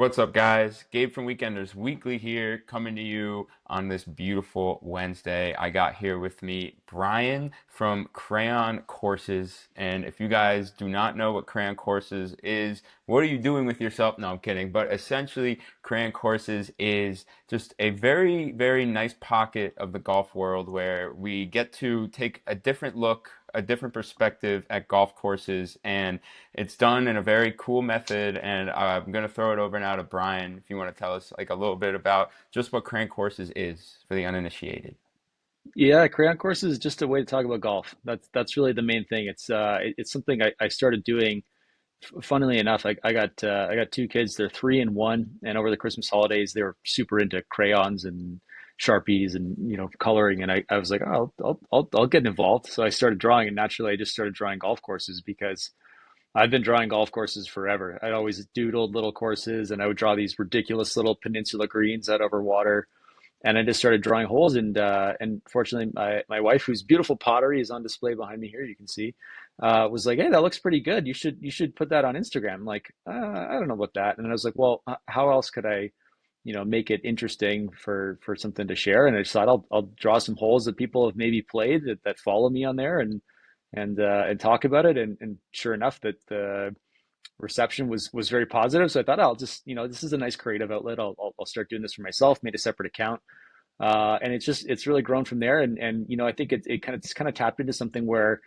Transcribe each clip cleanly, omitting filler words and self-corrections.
What's up, guys? Gabe from Weekenders Weekly here, coming to you on this beautiful Wednesday. I got here with me Brian from Crayon Courses. And if you guys do not know what Crayon Courses is, what are you doing with yourself? No, I'm kidding. But essentially, Crayon Courses is just a very, very nice pocket of the golf world where we get to take a different look, a different perspective at golf courses, and it's done in a very cool method. And I'm going to throw it over now to Brian if you want to tell us like a little bit about just what Crayon Courses is for the uninitiated. Yeah, Crayon Course is just a way to talk about golf. That's really the main thing. It's something I started doing. Funnily enough, I got two kids. They're 3 and 1, and over the Christmas holidays, they were super into crayons and Sharpies and coloring. And I was like, oh, I'll get involved. So I started drawing, and naturally, I just started drawing golf courses because I've been drawing golf courses forever. I'd always doodled little courses, and I would draw these ridiculous little peninsula greens out over water, and I just started drawing holes. And fortunately, my wife, whose beautiful pottery is on display behind me here, you can see, was like, "Hey, that looks pretty good. You should put that on Instagram." I'm like, I don't know about that. And I was like, "Well, how else could I, make it interesting for something to share?" And I just thought I'll draw some holes that people have maybe played that follow me on there, and talk about it. And sure enough, that the reception was very positive. So I thought, I'll just, this is a nice creative outlet. I'll start doing this for myself. Made a separate account, and it's really grown from there. And I think it's kind of tapped into something where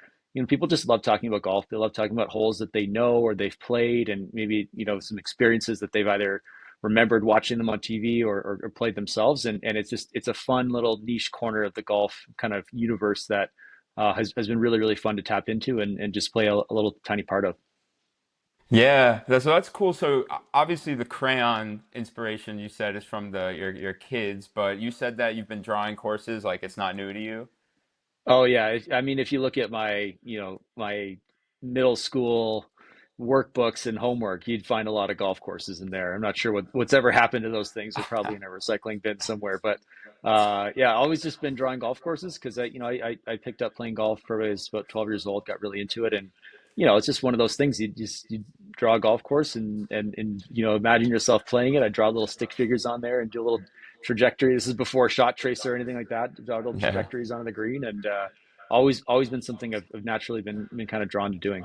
people just love talking about golf. They love talking about holes that they know or they've played, and maybe some experiences that they've either remembered watching them on TV or played themselves. And it's a fun little niche corner of the golf kind of universe that has been really really fun to tap into and just play a little tiny part of. Yeah, that's cool. So obviously the crayon inspiration you said is from your kids, but you said that you've been drawing courses like it's not new to you. Oh yeah, I mean, if you look at my middle school workbooks and homework, you'd find a lot of golf courses in there. I'm not sure what's ever happened to those things. They're probably in a recycling bin somewhere. But yeah, always just been drawing golf courses because I picked up playing golf probably as about 12 years old, got really into it, and it's just one of those things. You draw a golf course and imagine yourself playing it. I draw little stick figures on there and do a little trajectory. This is before shot tracer or anything like that. Draw little Yeah. trajectories onto the green, and always been something I've naturally been kind of drawn to doing.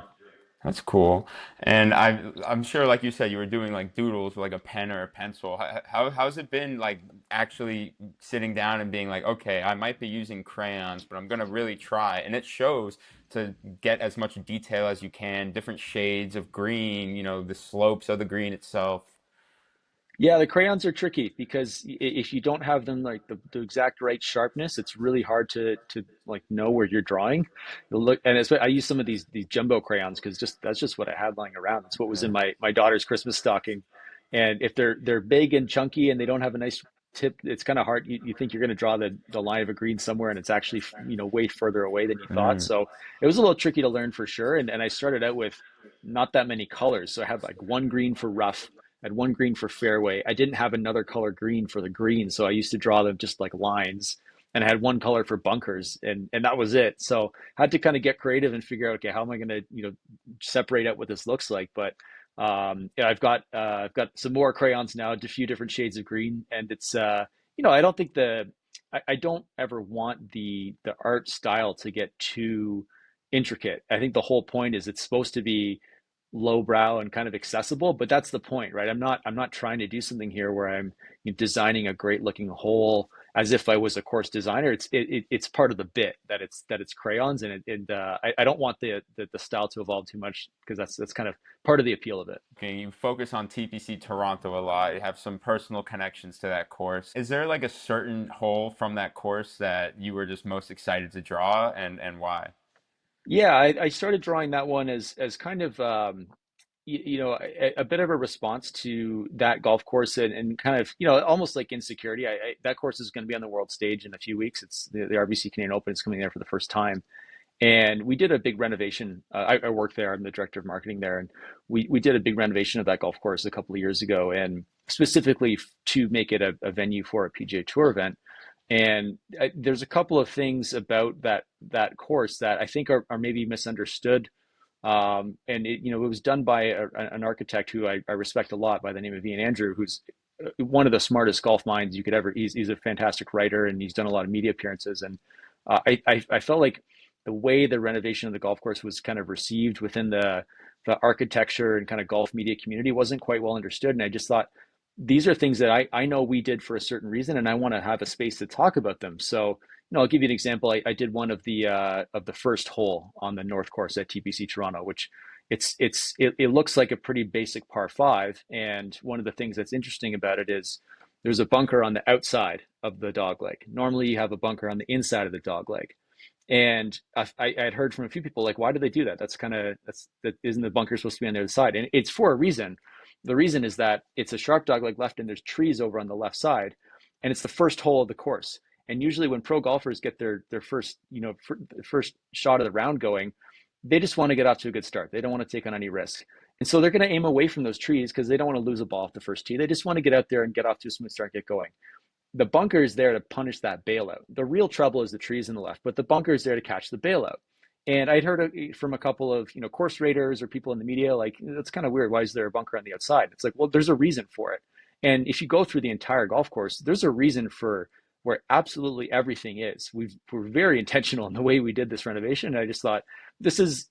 That's cool. And I'm sure, like you said, you were doing like doodles with like a pen or a pencil. How's it been like actually sitting down and being like, okay, I might be using crayons, but I'm gonna really try. And it shows to get as much detail as you can, different shades of green, the slopes of the green itself. Yeah, the crayons are tricky because if you don't have them like the exact right sharpness, it's really hard to like know where you're drawing. You'll look, and I use some of these jumbo crayons because that's just what I had lying around. That's what was in Yeah. my daughter's Christmas stocking. And if they're big and chunky and they don't have a nice tip, it's kind of hard. You think you're going to draw the line of a green somewhere, and it's actually way further away than you thought. Mm. So it was a little tricky to learn for sure. And I started out with not that many colors, so I had like one green for rough. I had one green for fairway. I didn't have another color green for the green, so I used to draw them just like lines. And I had one color for bunkers, and that was it. So I had to kind of get creative and figure out, okay, how am I going to separate out what this looks like? But yeah, I've got some more crayons now, a few different shades of green, and it's I don't think I don't ever want the art style to get too intricate. I think the whole point is it's supposed to be lowbrow and kind of accessible, but that's the point, right? I'm not trying to do something here where I'm designing a great looking hole as if I was a course designer. It's part of the bit that it's crayons, and I don't want the style to evolve too much because that's kind of part of the appeal of it. Okay, you focus on TPC Toronto a lot. You have some personal connections to that course. Is there like a certain hole from that course that you were just most excited to draw, and why? Yeah, I started drawing that one as kind of a bit of a response to that golf course, and kind of almost like insecurity. That course is going to be on the world stage in a few weeks. It's the RBC Canadian Open is coming there for the first time, and we did a big renovation. I work there. I'm the director of marketing there, and we did a big renovation of that golf course a couple of years ago, and specifically to make it a venue for a PGA Tour event. And there's a couple of things about that course that I think are maybe misunderstood And it was done by an architect who I respect a lot by the name of Ian Andrew, who's one of the smartest golf minds you could ever. He's a fantastic writer, and he's done a lot of media appearances. And I felt like the way the renovation of the golf course was kind of received within the architecture and kind of golf media community wasn't quite well understood. And I just thought these are things that I know we did for a certain reason, and I want to have a space to talk about them. So, I'll give you an example. I did one of the first hole on the North Course at TPC Toronto, which it looks like a pretty basic par five. And one of the things that's interesting about it is there's a bunker on the outside of the dog leg. Normally, you have a bunker on the inside of the dog leg. And I had heard from a few people like, why do they do that? That isn't the bunker supposed to be on the other side? And it's for a reason. The reason is that it's a sharp dog leg left, and there's trees over on the left side, and it's the first hole of the course. And usually, when pro golfers get their first first shot of the round going, they just want to get off to a good start. They don't want to take on any risk, and so they're going to aim away from those trees because they don't want to lose a ball off the first tee. They just want to get out there and get off to a smooth start, get going. The bunker is there to punish that bailout. The real trouble is the trees in the left, but the bunker is there to catch the bailout. And I'd heard from a couple of course raters or people in the media like, that's kind of weird. Why is there a bunker on the outside? It's like, well, there's a reason for it. And if you go through the entire golf course, there's a reason for where absolutely everything is. We're very intentional in the way we did this renovation. And I just thought this is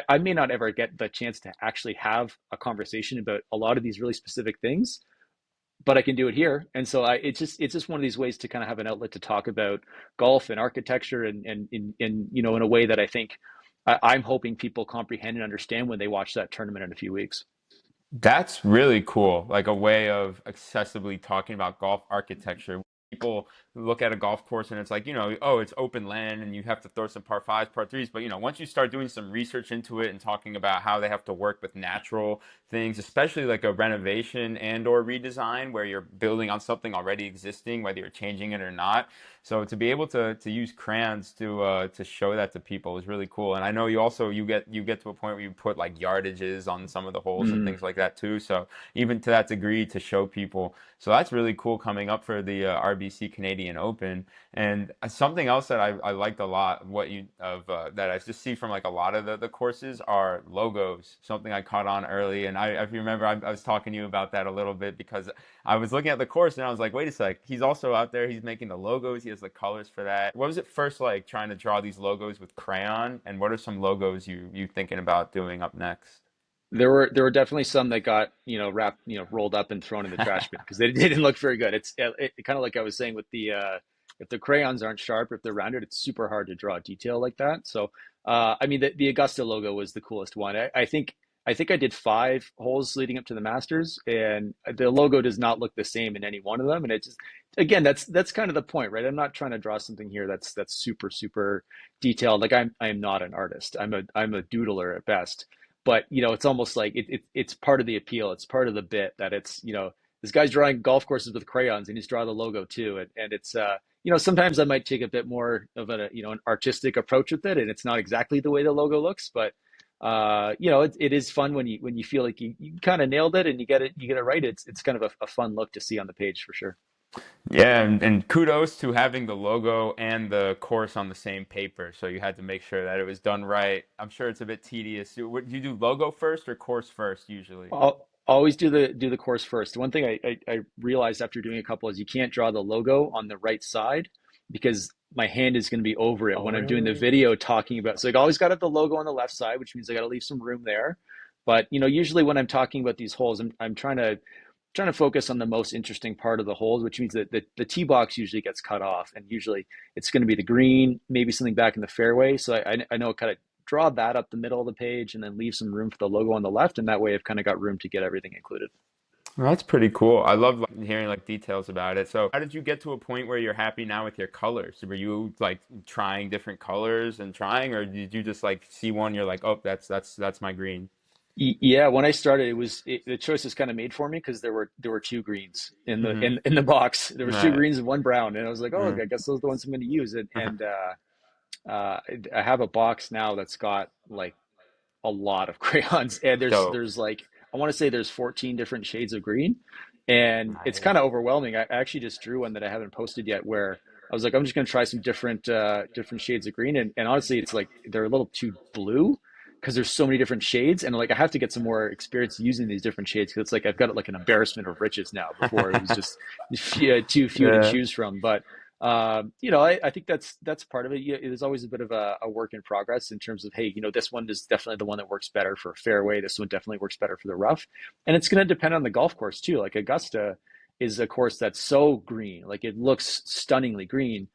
I may not ever get the chance to actually have a conversation about a lot of these really specific things, but I can do it here. And so it's just one of these ways to kind of have an outlet to talk about golf and architecture and in a way that I think I'm hoping people comprehend and understand when they watch that tournament in a few weeks. That's really cool. Like a way of accessibly talking about golf architecture. People look at a golf course and it's like, oh, it's open land and you have to throw some par fives, par threes. But, once you start doing some research into it and talking about how they have to work with natural things, especially like a renovation and or redesign where you're building on something already existing, whether you're changing it or not. So to be able to use crayons to show that to people is really cool. And I know you get to a point where you put like yardages on some of the holes and Mm. things like that too. So even to that degree to show people. So that's really cool coming up for the RBC Canadian Open. And something else that I liked a lot, that I just see from like a lot of the courses are logos. Something I caught on early, and if you remember, I was talking to you about that a little bit because I was looking at the course and I was like, wait a sec, he's also out there. He's making the logos. He has the colors for that. What was it first like trying to draw these logos with crayon? And what are some logos you thinking about doing up next? There were definitely some that got wrapped, rolled up and thrown in the trash bin because they didn't look very good. It kind of like I was saying with the if the crayons aren't sharp, if they're rounded, it's super hard to draw detail like that. So I mean the Augusta logo was the coolest one. I think I did 5 holes leading up to the Masters, and the logo does not look the same in any one of them. And it just again that's kind of the point, right? I'm not trying to draw something here that's super super detailed. Like I am not an artist. I'm a doodler at best, but it's almost like it's part of the appeal. It's part of the bit that it's this guy's drawing golf courses with crayons and he's drawing the logo too. And it's sometimes I might take a bit more of an artistic approach with it, and it's not exactly the way the logo looks, but it is fun when you feel like you kind of nailed it and you get it right. It's kind of a fun look to see on the page for sure. Yeah, and kudos to having the logo and the course on the same paper. So you had to make sure that it was done right. I'm sure it's a bit tedious. Do you do logo first or course first usually? I'll always do the course first. One thing I realized after doing a couple is you can't draw the logo on the right side because my hand is going to be over it Oh, when I'm doing the really? video talking about. So I always got to have the logo on the left side, which means I got to leave some room there. But usually when I'm talking about these holes, I'm trying to focus on the most interesting part of the holes, which means that the tee box usually gets cut off, and usually it's going to be the green, maybe something back in the fairway. So I know kind of draw that up the middle of the page and then leave some room for the logo on the left, and that way I've kind of got room to get everything included. Well, that's pretty cool. I love like, hearing like details about it. So, how did you get to a point where you're happy now with your colors? Were you like trying different colors and trying, or did you just like see one, you're like, oh, that's my green? Yeah, when I started, the choice was kind of made for me because there were 2 greens in the box. There was two Right. greens and one brown, and I was like, oh, Mm. I guess those are the ones I'm going to use. I have a box now that's got like a lot of crayons, and Dope. there's like I want to say there's 14 different shades of green, and it's kind of Nice. overwhelming. I actually just drew one that I haven't posted yet, where I was like, I'm just going to try some different shades of green, and honestly, it's like they're a little too blue. because there's so many different shades, and like I have to get some more experience using these different shades because it's like I've got like an embarrassment of riches now. Before it was just too few to Yeah. choose from. But I think that's part of it. There's always a bit of a work in progress in terms of, hey, this one is definitely the one that works better for fairway. This one definitely works better for the rough, and it's going to depend on the golf course too. Like Augusta is a course that's so green, like it looks stunningly green.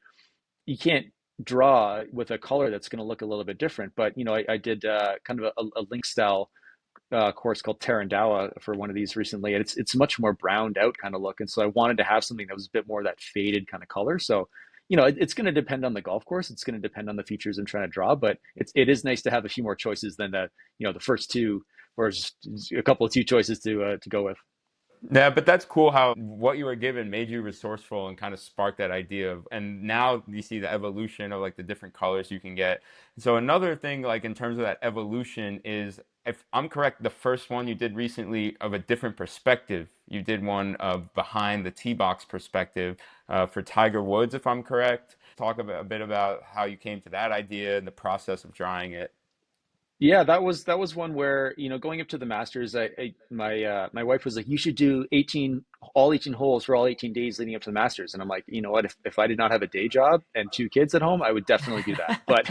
You can't draw with a color that's going to look a little bit different. But I did kind of a link style course called Tarandawa for one of these recently, and it's much more browned out kind of look. And so I wanted to have something that was a bit more of that faded kind of color. So it's going to depend on the golf course. It's going to depend on the features I'm trying to draw, but it is nice to have a few more choices than the first two, or just a couple of two choices to go with. Yeah, but that's cool how what you were given made you resourceful and kind of sparked that idea of, and now you see the evolution of like the different colors you can get. So another thing, like in terms of that evolution, is if I'm correct, the first one you did recently of a different perspective. You did one of behind the tee box perspective for Tiger Woods, if I'm correct. Talk a bit about how you came to that idea and the process of drawing it. Yeah, that was one where, going up to the Masters, my wife was like, you should do 18 holes for all 18 days leading up to the Masters. And I'm like, you know what, if I did not have a day job and two kids at home, I would definitely do that. But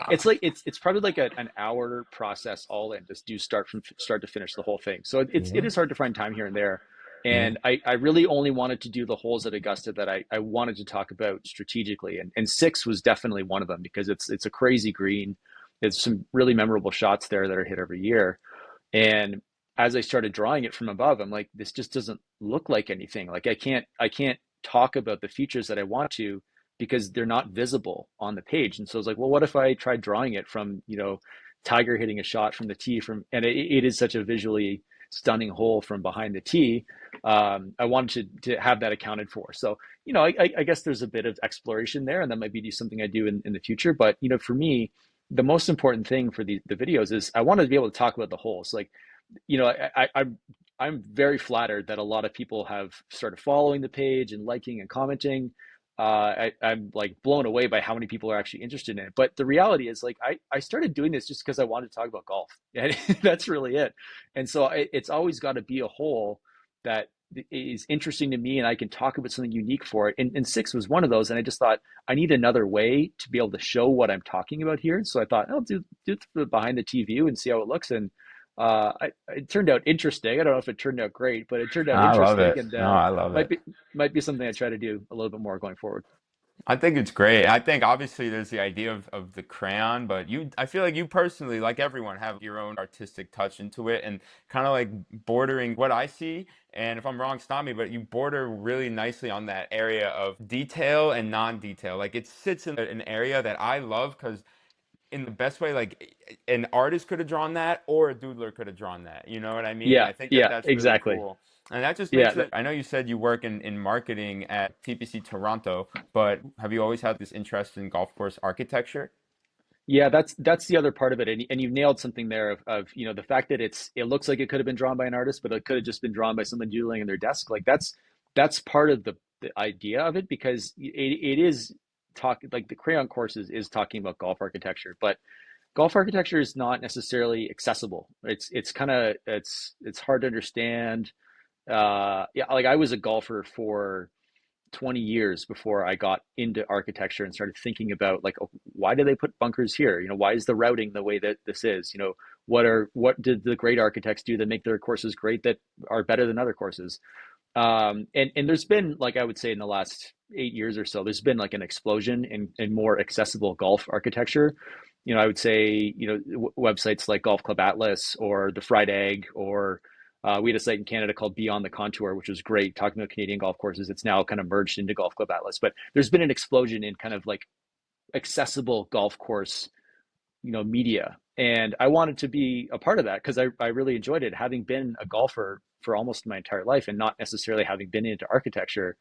it's probably like an hour process all in, just do start from start to finish the whole thing. So it Yeah. is hard to find time here and there. Yeah. And I really only wanted to do the holes at Augusta that I wanted to talk about strategically. And six was definitely one of them because it's a crazy green. There's some really memorable shots there that are hit every year. And as I started drawing it from above, I'm like, this just doesn't look like anything. Like I can't talk about the features that I want to because they're not visible on the page. And so I was like, well, what if I tried drawing it from, Tiger hitting a shot from the tee and it is such a visually stunning hole from behind the tee. I wanted to have that accounted for. So, I guess there's a bit of exploration there, and that might be something I do in the future. But, for me, the most important thing for the videos is I wanted to be able to talk about the holes. Like, I'm very flattered that a lot of people have started following the page and liking and commenting. I'm like blown away by how many people are actually interested in it. But the reality is, like, I started doing this just because I wanted to talk about golf, and that's really it. And so it's always got to be a hole that is interesting to me, and I can talk about something unique for it. And six was one of those, and I just thought I need another way to be able to show what I'm talking about here. So I thought I'll do the behind the T view and see how it looks. And it turned out interesting. I don't know if it turned out great, but it turned out I love interesting, it. and No, I love might it. be might be something I try to do a little bit more going forward. I think it's great. I think obviously there's the idea of the crayon, but I feel like you personally, like everyone, have your own artistic touch into it and kind of like bordering what I see. And if I'm wrong, stop me, but you border really nicely on that area of detail and non-detail. Like it sits in an area that I love because in the best way, like an artist could have drawn that or a doodler could have drawn that. You know what I mean? Yeah, I think that yeah, that's really exactly. cool. And that just Yeah, makes it. I know you said you work in marketing at TPC Toronto, but have you always had this interest in golf course architecture? yeah, that's the other part of it, and you've nailed something there of the fact that it looks like it could have been drawn by an artist, but it could have just been drawn by someone doodling in their desk. Like that's part of the idea of it because it is talk like the Crayon Courses is talking about golf architecture, but golf architecture is not necessarily accessible. It's kind of it's hard to understand. Yeah, like I was a golfer for 20 years before I got into architecture and started thinking about like, oh, why do they put bunkers here? Why is the routing the way that this is? What did the great architects do that make their courses great that are better than other courses? And there's been, like, I would say in the last 8 years or so, there's been like an explosion in more accessible golf architecture. I would say, websites like Golf Club Atlas or the Fried Egg, or we had a site in Canada called Beyond the Contour, which was great, talking about Canadian golf courses. It's now kind of merged into Golf Club Atlas, but there's been an explosion in kind of like accessible golf course, media. And I wanted to be a part of that because I really enjoyed it, having been a golfer for almost my entire life and not necessarily having been into architecture.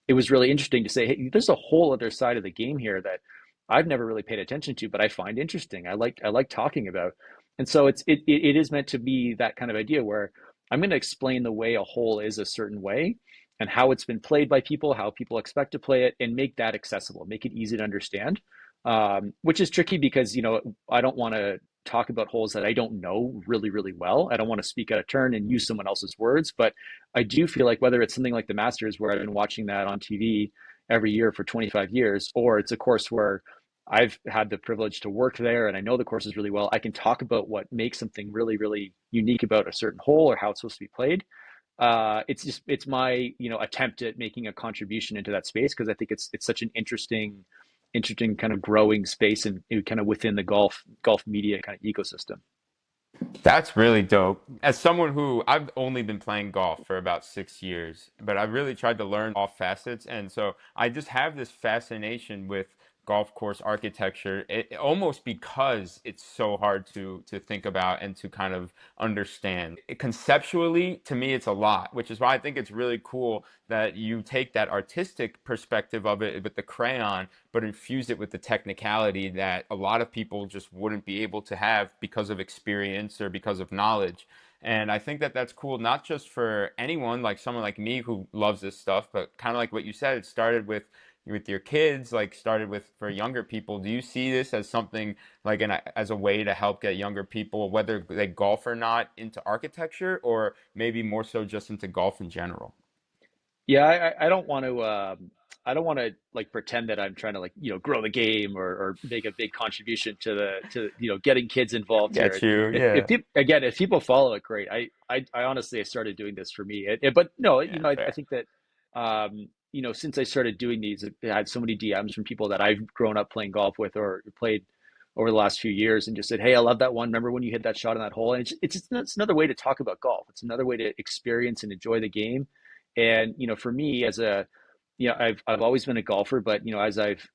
It was really interesting to say, hey, there's a whole other side of the game here that I've never really paid attention to, but I find interesting. I like talking about. And so it is meant to be that kind of idea where I'm going to explain the way a whole is a certain way and how it's been played by people, how people expect to play it, and make that accessible, make it easy to understand. Which is tricky because I don't want to talk about holes that I don't know really, really well. I don't want to speak out of turn and use someone else's words, but I do feel like whether it's something like the Masters, where I've been watching that on TV every year for 25 years, or it's a course where I've had the privilege to work there and I know the courses really well, I can talk about what makes something really, really unique about a certain hole or how it's supposed to be played. It's my attempt at making a contribution into that space because I think it's such an interesting kind of growing space and kind of within the golf media kind of ecosystem. That's really dope. As someone who I've only been playing golf for about 6 years, but I've really tried to learn all facets, and so I just have this fascination with golf course architecture. Almost because it's so hard to think about and to kind of understand. Conceptually, to me, it's a lot, which is why I think it's really cool that you take that artistic perspective of it with the crayon, but infuse it with the technicality that a lot of people just wouldn't be able to have because of experience or because of knowledge. And I think that that's cool, not just for anyone like someone like me who loves this stuff, but kind of like what you said, it started with your kids, like started with for younger people. Do you see this as something like as a way to help get younger people, whether they golf or not, into architecture, or maybe more so just into golf in general? Yeah, I don't want to I don't want to like pretend that I'm trying to like grow the game or make a big contribution to the to getting kids involved here. Get you, If yeah. people again if people follow it, great. I honestly I started doing this for me. But no, Yeah, I fair. think that since I started doing these, I had so many DMs from people that I've grown up playing golf with or played over the last few years and just said, "Hey, I love that one. Remember when you hit that shot on that hole?" And it's another way to talk about golf. It's another way to experience and enjoy the game. And for me, as a I've always been a golfer, but as I've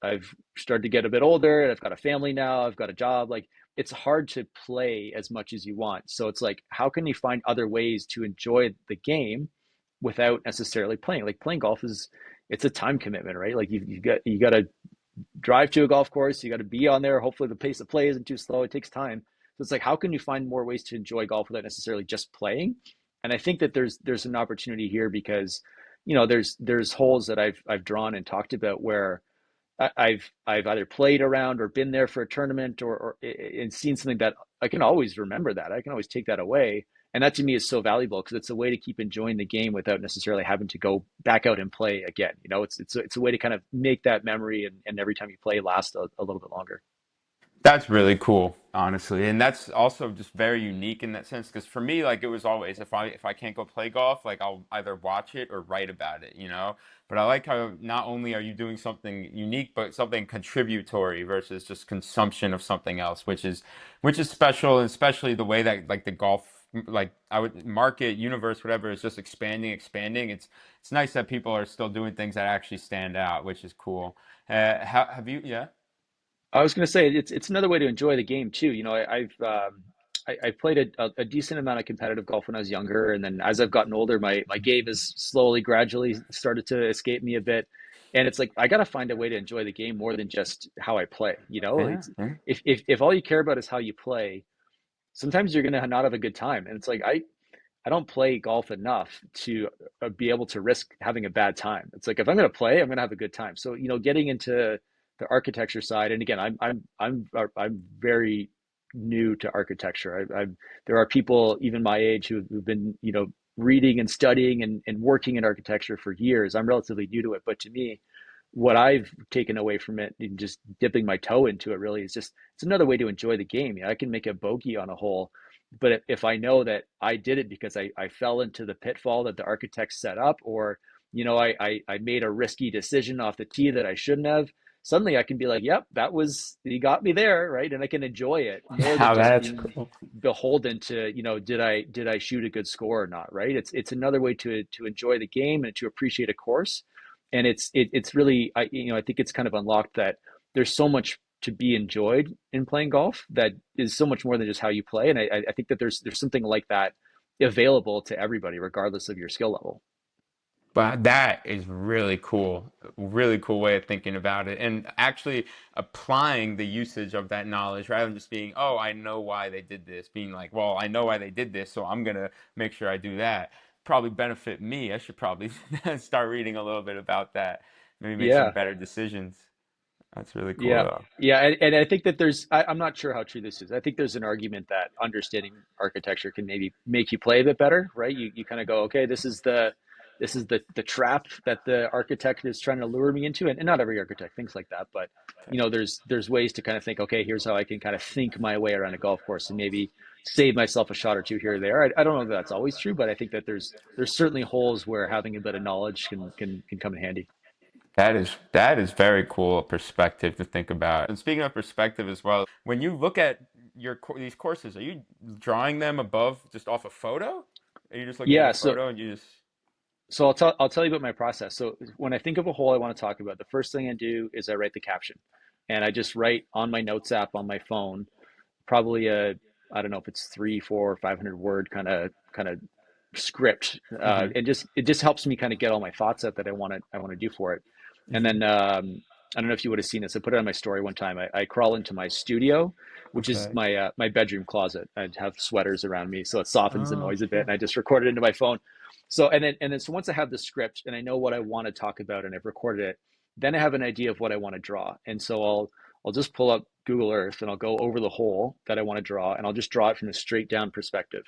started to get a bit older and I've got a family now, I've got a job, like it's hard to play as much as you want. So it's like, how can you find other ways to enjoy the game without necessarily playing? Like playing golf it's a time commitment, right? Like you got to drive to a golf course, you got to be on there. Hopefully the pace of play isn't too slow. It takes time. So it's like, how can you find more ways to enjoy golf without necessarily just playing? And I think that there's an opportunity here because, there's holes that I've drawn and talked about where I've either played around or been there for a tournament or and seen something that I can always remember that. I can always take that away. And that to me is so valuable because it's a way to keep enjoying the game without necessarily having to go back out and play again. It's a way to kind of make that memory and every time you play last a little bit longer. That's really cool, honestly, and that's also just very unique in that sense. Because for me, like it was always if I can't go play golf, like I'll either watch it or write about it, you know. But I like how not only are you doing something unique, but something contributory versus just consumption of something else, which is special, and especially the way that like the golf, like I would market universe, whatever, is just expanding, expanding. It's nice that people are still doing things that actually stand out, which is cool. How have you? Yeah. I was going to say it's another way to enjoy the game too. I played a decent amount of competitive golf when I was younger, and then as I've gotten older, my game has slowly, gradually started to escape me a bit. And it's like I got to find a way to enjoy the game more than just how I play. Yeah, It's yeah. if all you care about is how you play, sometimes you're going to not have a good time. And it's like I don't play golf enough to be able to risk having a bad time. It's like if I'm going to play, I'm going to have a good time. So getting into the architecture side, and again, I'm very new to architecture. There are people even my age who've been reading and studying and working in architecture for years. I'm relatively new to it, but to me, what I've taken away from it and just dipping my toe into it really is just it's another way to enjoy the game. I can make a bogey on a hole, but if I know that I did it because I fell into the pitfall that the architect set up, or I made a risky decision off the tee that I shouldn't have, suddenly I can be like, yep, that was you got me there, right? And I can enjoy it more than Wow, just that's being cool. beholden to did I shoot a good score or not, right? It's another way to enjoy the game and to appreciate a course. And it's really I think it's kind of unlocked that there's so much to be enjoyed in playing golf that is so much more than just how you play. And I think that there's something like that available to everybody, regardless of your skill level. But that is really cool. Really cool way of thinking about it. And actually applying the usage of that knowledge rather than just being, oh, I know why they did this. Being like, well, I know why they did this, so I'm gonna make sure I do that. Probably benefit me. I should probably start reading a little bit about that. Maybe make some Yeah. better decisions. That's really cool Yeah. though. Yeah. And I think that I'm not sure how true this is. I think there's an argument that understanding architecture can maybe make you play a bit better, right? You kind of go, okay, this is the trap that the architect is trying to lure me into. And not every architect thinks like that, but Okay. there's ways to kind of think, okay, here's how I can kind of think my way around a golf course and maybe save myself a shot or two here or there. I don't know if that's always true, but I think that there's certainly holes where having a bit of knowledge can come in handy. That is very cool perspective to think about. And speaking of perspective as well, when you look at these courses, are you drawing them above just off a photo? Are you just looking at Yeah, a so photo and you just So I'll tell you about my process. So when I think of a hole I want to talk about, the first thing I do is I write the caption, and I just write on my notes app on my phone, probably I don't know if it's three, four, or 500 word kind of script, hmm and just it just helps me kind of get all my thoughts out that I want to do for it. And hmm then I don't know if you would have seen this. I put it on my story one time. I crawl into my studio, which is Okay. my bedroom closet. I have sweaters around me, so it softens the Oh, noise a bit. okay. And I just record it into my phone. So so once I have the script and I know what I want to talk about and I've recorded it, then I have an idea of what I want to draw. And so I'll just pull up Google Earth and I'll go over the hole that I want to draw and I'll just draw it from a straight down perspective.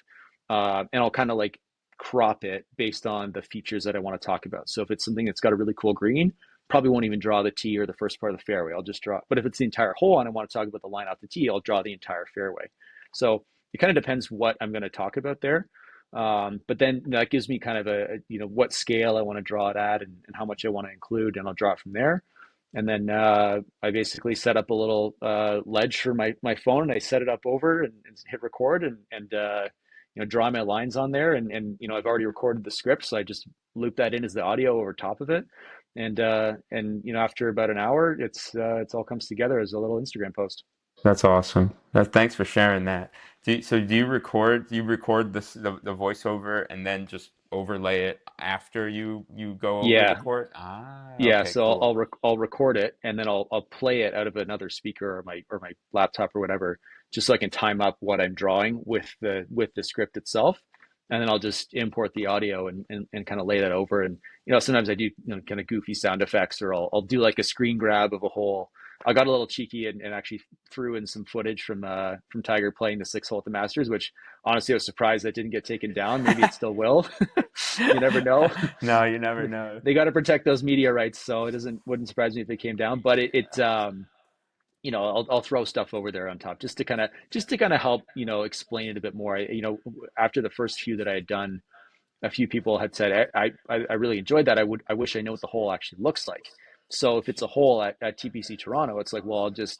And I'll kind of like crop it based on the features that I want to talk about. So if it's something that's got a really cool green, probably won't even draw the tee or the first part of the fairway. I'll just draw. But if it's the entire hole and I want to talk about the line off the tee, I'll draw the entire fairway. So it kind of depends what I'm going to talk about there. But then that gives me kind of what scale I want to draw it at and how much I want to include, and I'll draw it from there. And then I basically set up a little ledge for my phone, and I set it up over and hit record and draw my lines on there. And I've already recorded the script, so I just loop that in as the audio over top of it. And after about an hour, it's all comes together as a little Instagram post. That's awesome. Thanks for sharing that. Do you record the voiceover and then just overlay it after you go over the Yeah, court? Ah, yeah. okay, So cool. I'll record it and then I'll play it out of another speaker or my laptop or whatever, just so I can time up what I'm drawing with the script itself, and then I'll just import the audio and kind of lay that over. And sometimes I do kind of goofy sound effects, or I'll do like a screen grab of a hole. I got a little cheeky and actually threw in some footage from Tiger playing the sixth hole at the Masters, which honestly I was surprised that didn't get taken down. Maybe it still will. You never know. No, you never know. They got to protect those media rights, so it doesn't wouldn't surprise me if it came down. But I'll throw stuff over there on top just to kind of help explain it a bit more. After the first few that I had done, a few people had said I really enjoyed that. I wish I know what the hole actually looks like. So if it's a hole at TPC Toronto, it's like, well, I'll just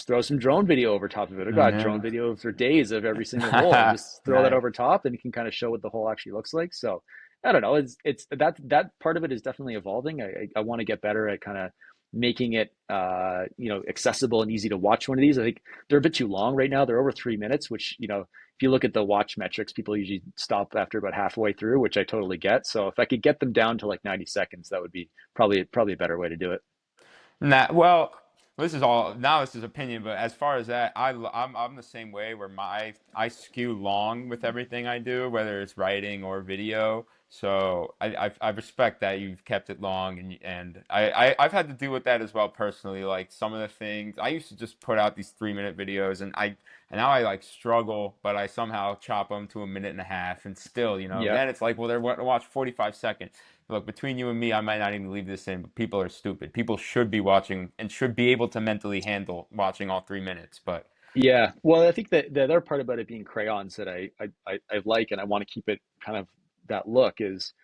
throw some drone video over top of it. I got drone Yeah. video for days of every single hole and just throw that Nice. over top, and you can kind of show what the hole actually looks like. So I don't know. It's that part of it is definitely evolving. I want to get better at kind of making it accessible and easy to watch one of these. I think they're a bit too long right now. They're over 3 minutes, which if you look at the watch metrics, people usually stop after about halfway through, which I totally get. So if I could get them down to like 90 seconds, that would be probably a better way to do it. Well, this is opinion, but as far as that, I'm the same way where I skew long with everything I do, whether it's writing or video. So I respect that you've kept it long, and I've had to deal with that as well personally. Like some of the things I used to just put out these 3 minute videos, and now I like struggle, but I somehow chop them to a minute and a half, and still, Yeah. then it's like, well, they're wanting to watch 45 seconds. Look, between you and me, I might not even leave this in, but people are stupid. People should be watching and should be able to mentally handle watching all 3 minutes. But Yeah, well, I think that the other part about it being crayons that I like and I want to keep it kind of that look is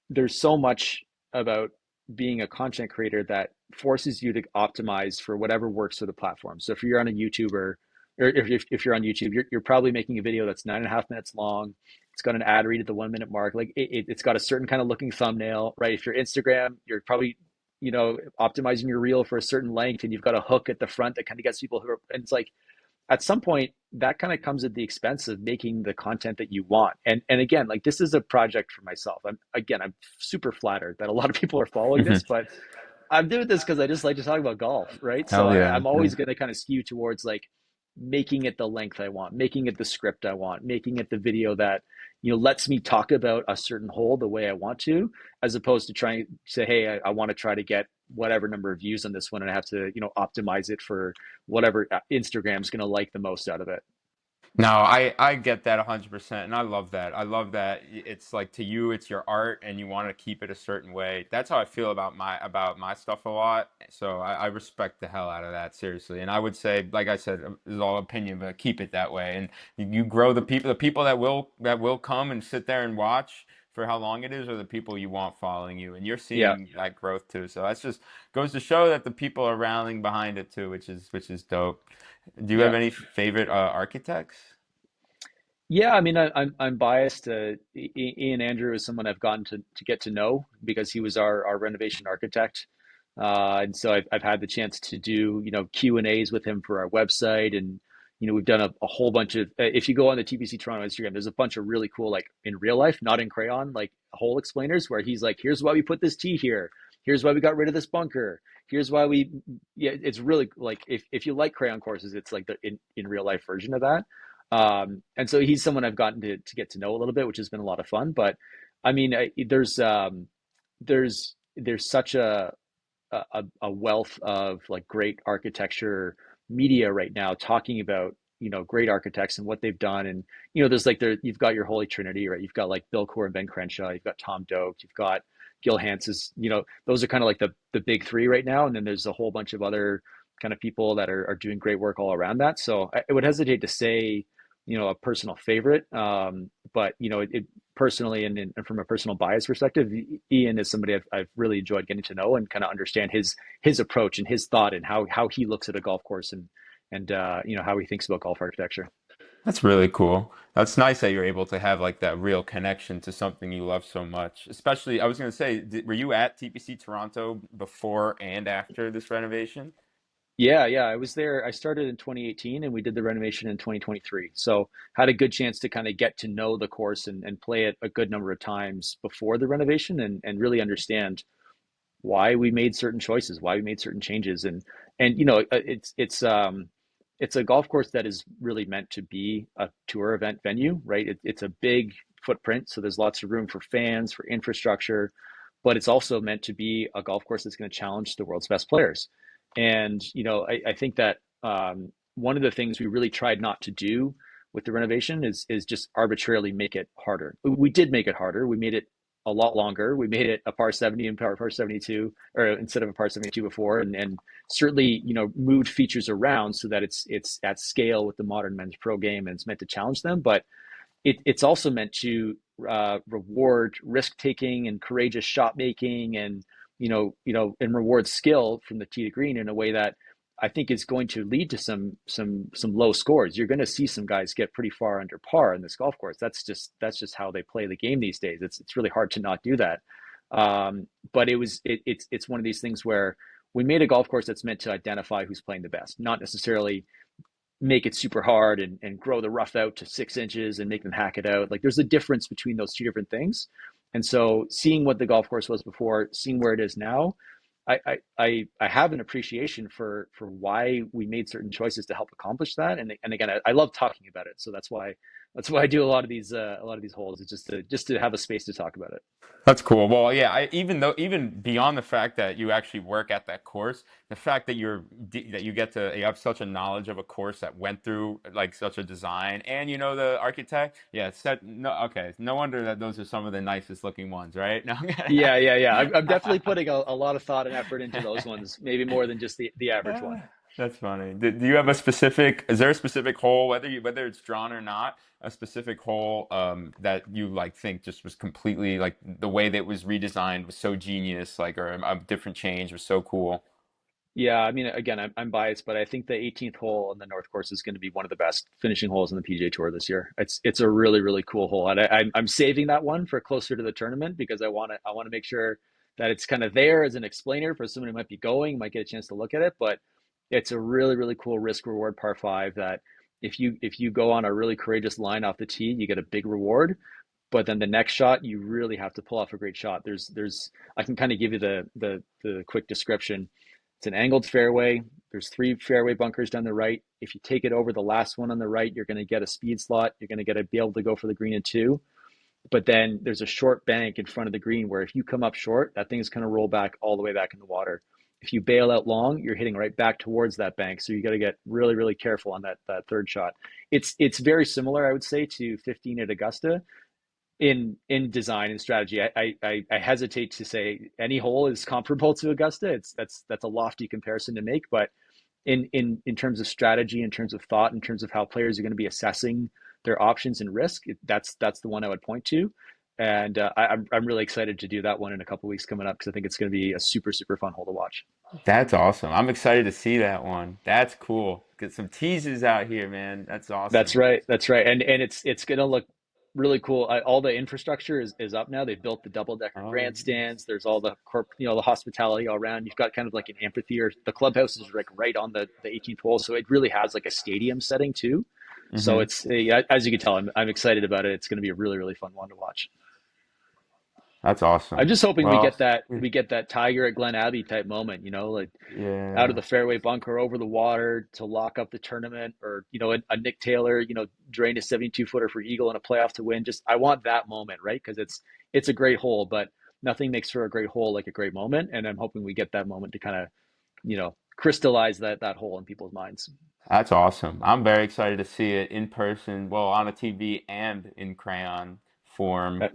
there's so much about being a content creator that forces you to optimize for whatever works for the platform. So if you're on a YouTuber, or if you're on YouTube, you're probably making a video that's 9.5 minutes long. It's got an ad read at the 1 minute mark. Like it's got a certain kind of looking thumbnail, right? If you're Instagram, you're probably optimizing your reel for a certain length, and you've got a hook at the front that kind of gets people who are, and it's like at some point that kind of comes at the expense of making the content that you want. And again, like this is a project for myself. I'm super flattered that a lot of people are following this, but I'm doing this because I just like to talk about golf, right? So hell yeah, I'm always going to kind of skew towards like making it the length I want, making it the script I want, making it the video that lets me talk about a certain hole the way I want to, as opposed to trying to say, hey, I want to try to get whatever number of views on this one, and I have to, optimize it for whatever Instagram's going to like the most out of it. No, I get that 100%, and I love that. I love that it's like to you, it's your art, and you want to keep it a certain way. That's how I feel about my stuff a lot. So I respect the hell out of that, seriously. And I would say, like I said, it's all opinion, but keep it that way. And you grow the people that will come and sit there and watch for how long it is, are the people you want following you, and you're Yeah, seeing that growth too. So that's just goes to show that the people are rallying behind it too, which is dope. Do you have yeah. any favorite architects? Yeah, I mean, I'm biased. Ian Andrew is someone I've gotten to get to know because he was our renovation architect, and so I've had the chance to do Q&As with him for our website, and we've done a whole bunch of. If you go on the TPC Toronto Instagram, there's a bunch of really cool, like in real life, not in crayon, like whole explainers where he's like, here's why we put this T here, here's why we got rid of this bunker, here's why we. Yeah, it's really like if you like crayon courses, it's like the in real life version of that. And so he's someone I've gotten to get to know a little bit, which has been a lot of fun. But I mean, there's such a wealth of like great architecture media right now talking about great architects and what they've done. And there's like you've got your holy trinity, right? You've got like Bill Core and Ben Crenshaw, you've got Tom Doak, you've got Gil Hanses. Those are kind of like the big three right now, and then there's a whole bunch of other kind of people that are doing great work all around that. So I would hesitate to say a personal favorite. But it personally, and from a personal bias perspective, Ian is somebody I've really enjoyed getting to know and kind of understand his approach and his thought and how he looks at a golf course, and how he thinks about golf architecture. That's really cool. That's nice that you're able to have like that real connection to something you love so much. Especially, I was going to say, were you at TPC Toronto before and after this renovation? Yeah, yeah, I was there. I started in 2018 and we did the renovation in 2023. So had a good chance to kind of get to know the course and play it a good number of times before the renovation, and really understand why we made certain choices, why we made certain changes. And it's a golf course that is really meant to be a tour event venue, right? It's a big footprint, so there's lots of room for fans, for infrastructure, but it's also meant to be a golf course that's going to challenge the world's best players. And I think that one of the things we really tried not to do with the renovation is just arbitrarily make it harder. We did make it harder. We made it a lot longer. We made it a par 70 and par 72, or instead of a par 72 before, and certainly moved features around so that it's at scale with the modern men's pro game, and it's meant to challenge them. But it's also meant to reward risk taking and courageous shot making, and and reward skill from the tee to green in a way that I think is going to lead to some low scores. You're going to see some guys get pretty far under par in this golf course. That's just how they play the game these days. It's really hard to not do that. But it's one of these things where we made a golf course that's meant to identify who's playing the best, not necessarily make it super hard and grow the rough out to 6 inches and make them hack it out. Like there's a difference between those two different things. And so seeing what the golf course was before, seeing where it is now, I have an appreciation for why we made certain choices to help accomplish that. And again, I love talking about it. So that's why I do a lot of these holes, is just to have a space to talk about it. That's cool. Well, yeah, even beyond the fact that you actually work at that course, the fact that you have such a knowledge of a course that went through like such a design, and you know the architect, yeah, no, okay, no wonder that those are some of the nicest looking ones, right? No, Yeah, yeah, yeah. I'm definitely putting a lot of thought and effort into those ones, maybe more than just the average one. That's funny. Do you have is there a specific hole, whether it's drawn or not, a specific hole that you like think just was completely like the way that it was redesigned was so genius, like, or a different change was so cool? Yeah, I mean, again, I'm biased, but I think the 18th hole on the North Course is going to be one of the best finishing holes in the PGA Tour this year. It's a really really cool hole, and I'm saving that one for closer to the tournament because I want to make sure that it's kind of there as an explainer for someone who might be going, might get a chance to look at it. But it's a really really cool risk reward par five that if you go on a really courageous line off the tee, you get a big reward. But then the next shot, you really have to pull off a great shot. There's I can kind of give you the quick description. It's an angled fairway. There's three fairway bunkers down the right. If you take it over the last one on the right, you're going to get a speed slot. You're going to be able to go for the green in two. But then there's a short bank in front of the green where if you come up short, that thing is going to roll back all the way back in the water. if you bail out long, you're hitting right back towards that bank. So you got to get really, really careful on that third shot. It's very similar, I would say, to 15 at Augusta in design and strategy. I hesitate to say any hole is comparable to Augusta. That's a lofty comparison to make, but in terms of strategy, in terms of thought, in terms of how players are going to be assessing their options and risk, that's the one I would point to. And I'm really excited to do that one in a couple of weeks coming up because I think it's going to be a super fun hole to watch. That's awesome. I'm excited to see that one. That's cool. Get some teases out here, man. That's That's awesome. right. That's right. And it's going to look really cool. All the infrastructure is up now. They've built the double decker Oh, nice. grandstands. There's all the the hospitality all around. You've got kind of like an amphitheater. The clubhouse is like right on the 18th hole, so it really has like a stadium setting too. So Mm-hmm. it's yeah, as you can tell, I'm excited about it. It's going to be a really fun one to watch. That's I'm awesome. just hoping Well, we get that Tiger at Glen Abbey type moment, like out of yeah. the fairway bunker over the water to lock up the tournament, or a Nick Taylor, drain a 72 footer for eagle in a playoff to win. Just I want that moment, right? Because it's a great hole, but nothing makes for a great hole like a great moment, and I'm hoping we get that moment to kind of crystallize that hole in people's minds. That's awesome. I'm very excited to see it in person, well, on a TV and in crayon form. That,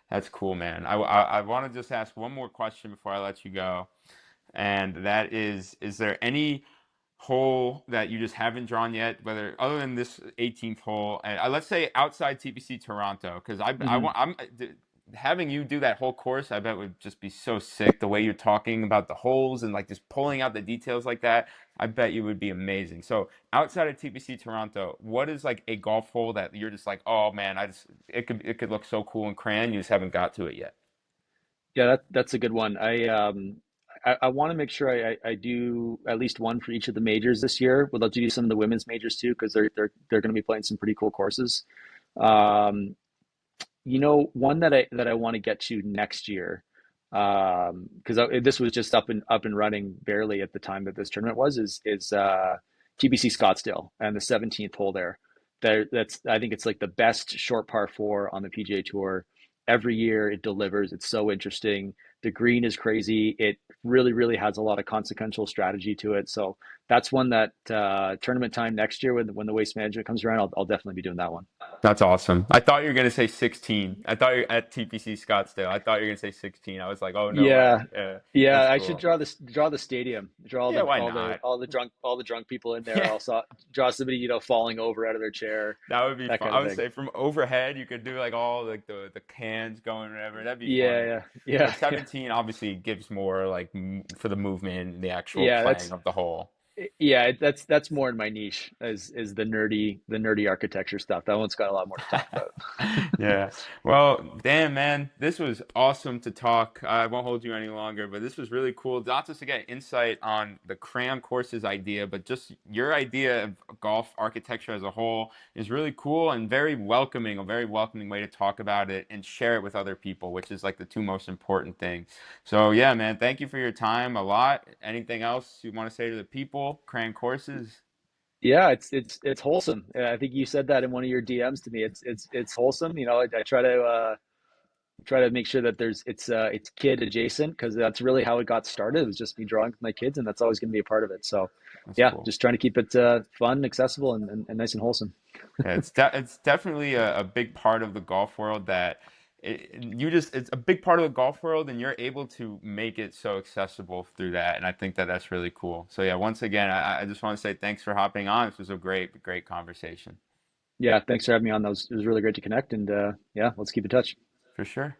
That's cool, man. I want to just ask one more question before I let you go. And that is there any hole that you just haven't drawn yet, whether other than this 18th hole, and let's say outside TPC Toronto, because I mhm. want having you do that whole course, I bet would just be so sick. The way you're talking about the holes and like just pulling out the details like that, I bet you would be amazing. So outside of TPC Toronto, what is like a golf hole that you're just like, oh man, it could look so cool in crayon, you just haven't got to it yet. Yeah, that's a good one. I want to make sure I do at least one for each of the majors this year. Would love to do some of the women's majors too, because they're going to be playing some pretty cool courses. Um, one that I want to get to next year, because this was just up and running barely at the time that this tournament is TBC Scottsdale and the 17th hole there. That's I think it's like the best short par four on the PGA Tour. Every year it delivers. It's so interesting. The green is crazy. It really has a lot of consequential strategy to it. So that's one that tournament time next year when the waste management comes around, I'll definitely be doing that one. That's awesome. I thought you were gonna say 16. I thought you're at TPC Scottsdale. I thought you were gonna say 16. I was like, oh no way. Yeah, Yeah, yeah. that's I should cool. draw the stadium, draw Yeah, why not? all the drunk people in there. Yeah, Also draw somebody falling over out of their chair, that would be that fun. kind I of would thing. say from overhead, you could do like all like the cans going whatever. That'd be Yeah, funny. yeah, But yeah, yeah, 17 obviously gives more like for the movement and the actual yeah. playing of the hole. Yeah. That's more in my niche is the nerdy architecture stuff. That one's got a lot more to talk about. Yeah. Well, damn, man, this was awesome to talk. I won't hold you any longer, but this was really cool. Not just to get insight on the Crayon Courses idea, but just your idea of golf architecture as a whole is really cool and very welcoming, a very welcoming way to talk about it and share it with other people, which is like the two most important things. So, yeah, man, thank you for your time a lot. Anything else you want to say to the people? Crayon Courses? Yeah, it's wholesome. I think you said that in one of your DMs to me. It's wholesome. I try to make sure that it's kid adjacent because that's really how it got started. It was just me drawing with my kids, and that's always going to be a part of it. So, That's yeah, cool. just trying to keep it fun, accessible, and nice and wholesome. Yeah, it's definitely a big part of the golf world that it's a big part of the golf world and you're able to make it so accessible through that, and I think that that's really cool. So yeah, once again, I just want to say thanks for hopping on. This was a great conversation Yeah, thanks for having me on. It was really great to connect, and yeah, let's keep in touch. for sure.